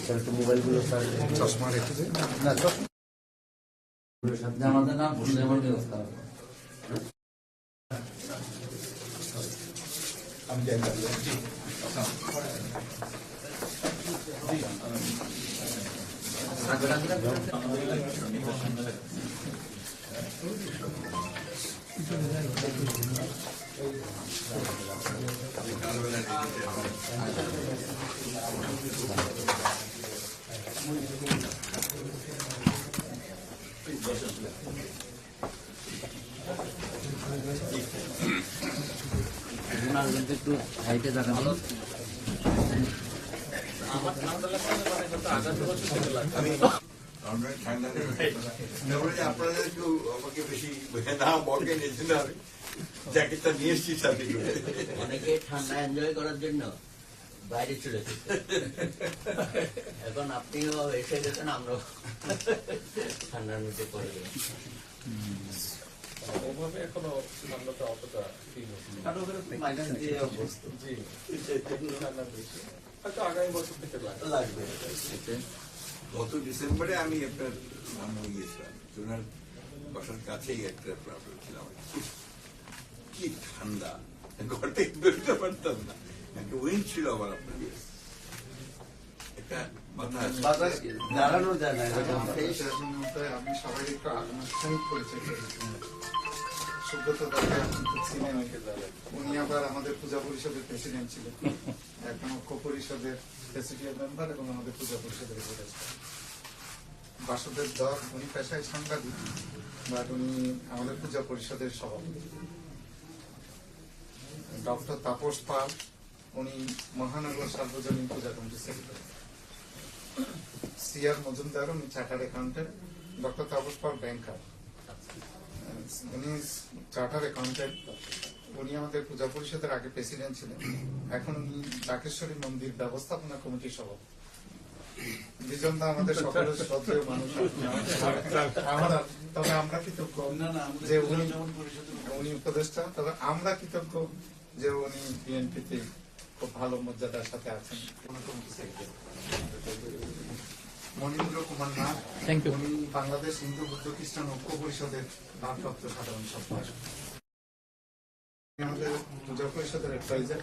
Sir একটু মোবাইলগুলো sir চশমা রেখেছে না চশমা আমাদের নাম বসে আমার ব্যবস্থা আমি যাই একটু হাইটে জায়গা ভালো আপনাদের কেউ আমাকে বেশি না বকে নিয়েছিল আমি জ্যাকেটটা নিয়ে এসছি সাথে অনেকে ঠান্ডা এনজয় করার জন্য বাইরে চলে যেত। এখন আপনিও এসে গেছেন, আমরাও ঠান্ডার মধ্যে পড়ে গেলাম। ওভাবে এখনো ঠান্ডাটা অতটা ফিল হচ্ছে না। ঠান্ডা বেশি হয়তো আগামী বছর থেকে লাগবে। গত ডিসেম্বরে আমি একটা নাম গিয়েছিলাম জোনার বাসার কাছেই একটা প্রবলেম ছিল আমার, কি ঠান্ডা ঘর থেকে বেরোতে পারতাম না, একটা উইন্ড ছিল আবার আপনার একটা বাতাস দাঁড়ানো যায় না আমি সবাই একটু আনুষ্ঠানিক পরিচয় করেছি। সুব্রত দাকে আপনি তো চিনেন, উনি আবার আমাদের পূজা পরিষদের প্রেসিডেন্ট ছিলেন, এখন ঐক্য পরিষদের প্রেসিডিয়াম মেম্বার এবং আমাদের পূজা পরিষদের উপদেষ্টা। বাসুদেব দর উনি পেশায় সাংবাদিক, বাট উনি আমাদের পূজা পরিষদের সভাপতি। ডক্টর তাপস পাল উনি মহানগর সার্বজনীন পূজা কমিটির সেক্রেটারি। সিআর মজুমদার উনি chartered accountant. Doctor Tapas Pal ব্যাংকার, উনি চার্টার্ড অ্যাকাউন্টেন্ট। উনি আমাদের পূজা পরিষদের আগে প্রেসিডেন্ট ছিলেন, এখন উনি ডাকেশ্বরী মন্দির ব্যবস্থাপনা কমিটির সভাপতি। দুজন তো আমাদের সকলের শ্রদ্ধেয় মানুষ, তবে আমরা কৃতজ্ঞ যে উনি উপদেষ্টা, তবে আমরা কৃতজ্ঞ যে উনি বিএনপিতে খুব ভালো মর্যাদার সাথে আছেন। মনীন্দ্র কুমার নাথ, উনি বাংলাদেশ হিন্দু বৌদ্ধ খ্রিস্টান ঐক্য পরিষদের ভারপ্রাপ্ত সাধারণ সম্পাদক, আমাদের পূজা পরিষদের অ্যাডভাইজার।